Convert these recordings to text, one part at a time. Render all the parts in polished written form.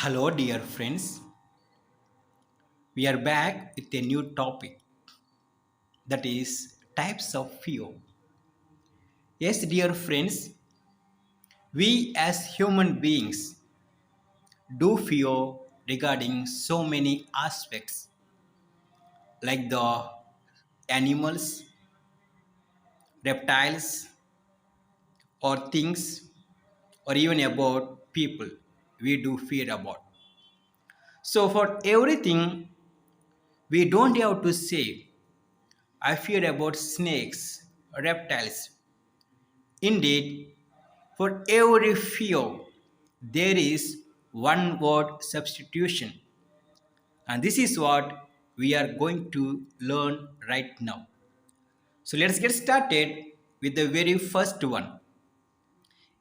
Hello, dear friends. We are back with a new topic that is types of fear. Yes, dear friends, we as human beings do fear regarding so many aspects like the animals, reptiles, or things, or even about people we do fear about. So, for everything, we don't have to say, I fear about snakes, reptiles. Indeed, for every fear, there is one word substitution. And this is what we are going to learn right now. So let's get started with the very first one.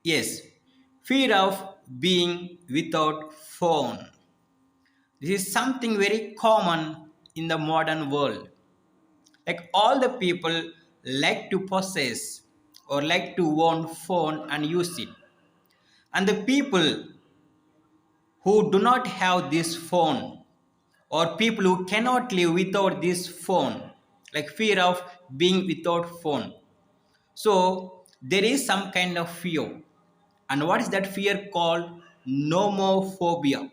Yes, fear of being without phone. This is something very common in the modern world. Like all the people like to possess or like to own phone and use it. And the people who do not have this phone or people who cannot live without this phone, like fear of being without phone. So there is some kind of fear. And what is that fear called? Nomophobia.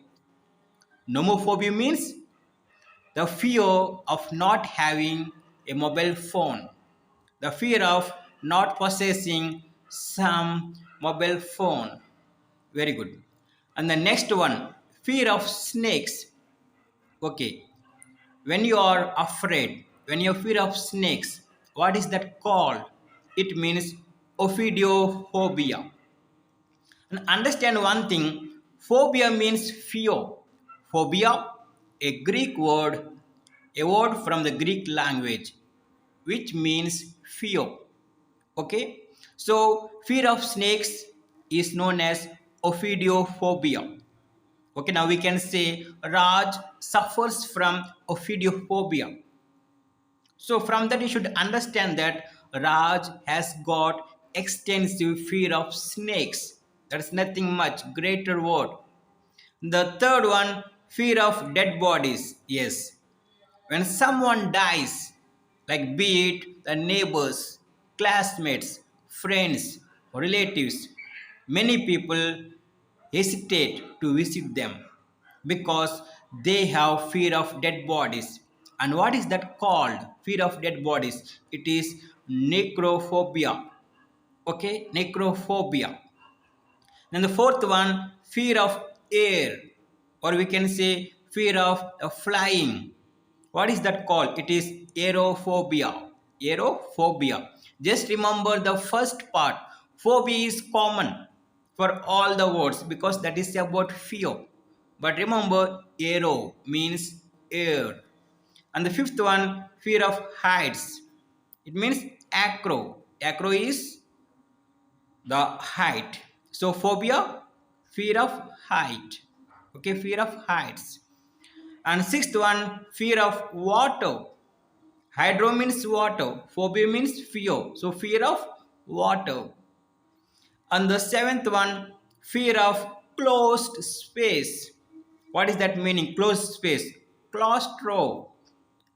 Nomophobia means the fear of not having a mobile phone, the fear of not possessing some mobile phone. Very good. And the next one, fear of snakes. Okay. When you are afraid, when you fear of snakes, what is that called? It means ophidiophobia. And understand one thing, phobia means fear. Phobia, a Greek word, a word from the Greek language, which means fear. Okay, so fear of snakes is known as ophidiophobia. Okay, now we can say Raj suffers from ophidiophobia. So from that you should understand that Raj has got extensive fear of snakes. That's nothing much, greater word. The third one, fear of dead bodies. Yes, when someone dies, like be it the neighbors, classmates, friends, relatives, many people hesitate to visit them because they have fear of dead bodies. And what is that called? Fear of dead bodies. It is necrophobia. Okay, necrophobia. Then the fourth one, fear of air, or we can say fear of flying. What is that called? It is aerophobia. Aerophobia. Just remember the first part. Phobia is common for all the words because that is about fear. But remember, aero means air. And the fifth one, fear of heights. It means acro. Acro is the height. So phobia, fear of height. Okay, fear of heights. And sixth one, fear of water. Hydro means water. Phobia means fear. So fear of water. And the seventh one, fear of closed space. What is that meaning? Closed space. Claustro.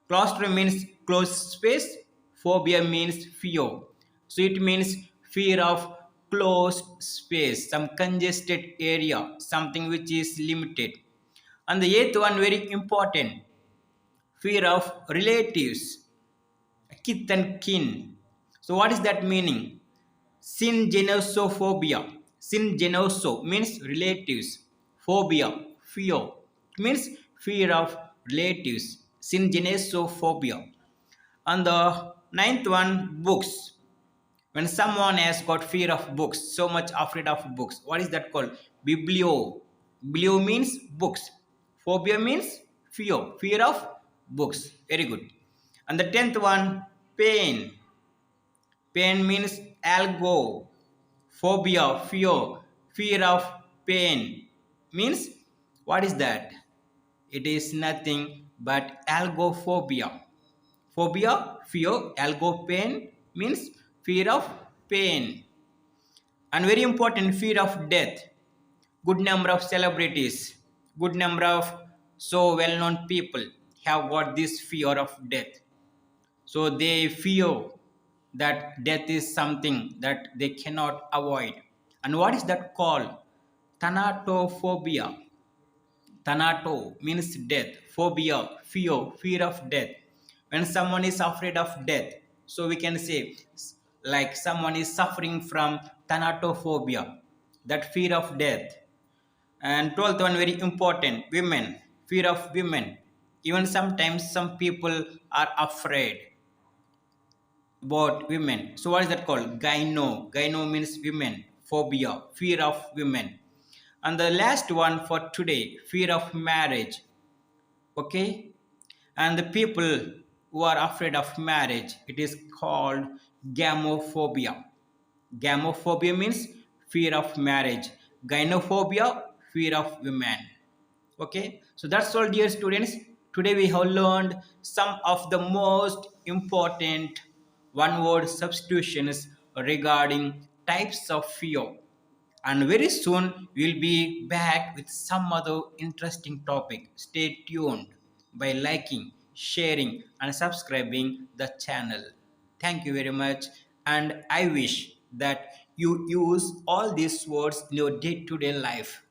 Claustro means closed space. Phobia means fear. So it means fear of closed space, some congested area, something which is limited. And the eighth one, very important, fear of relatives, kith and kin. So what is that meaning? Syngenosophobia. Syngenoso means relatives. Phobia, fear. It means fear of relatives. Syngenosophobia. And the ninth one, books. When someone has got fear of books, so much afraid of books, what is that called? Biblio. Biblio means books. Phobia means fear. Fear of books. Very good. And the tenth one, pain. Pain means algo. Phobia, fear. Fear of pain. Means what is that? It is nothing but algophobia. Phobia, fear, algo, pain means fear of pain. And very important, fear of death. Good number of celebrities, good number of so well-known people have got this fear of death. So they fear that death is something that they cannot avoid. And what is that called? Thanatophobia. Thanato means death. Phobia, fear of death. When someone is afraid of death, so we can say like someone is suffering from thanatophobia, that fear of death. And 12th one, very important, women, fear of women. Even sometimes some people are afraid about women. So what is that called? Gyno. Gyno means women. Phobia, fear of women. And the last one for today, fear of marriage. Okay, and the people who are afraid of marriage, it is called gamophobia. Gamophobia means fear of marriage. Gynophobia, fear of women. Okay, so that's all, dear students. Today we have learned some of the most important one word substitutions regarding types of fear, and very soon we'll be back with some other interesting topic. Stay tuned by liking, sharing, and subscribing the channel. Thank you very much, and I wish that you use all these words in your day-to-day life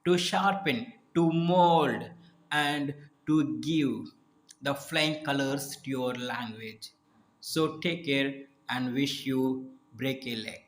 to sharpen, to mold, and to give the flying colors to your language. So take care and wish you break a leg.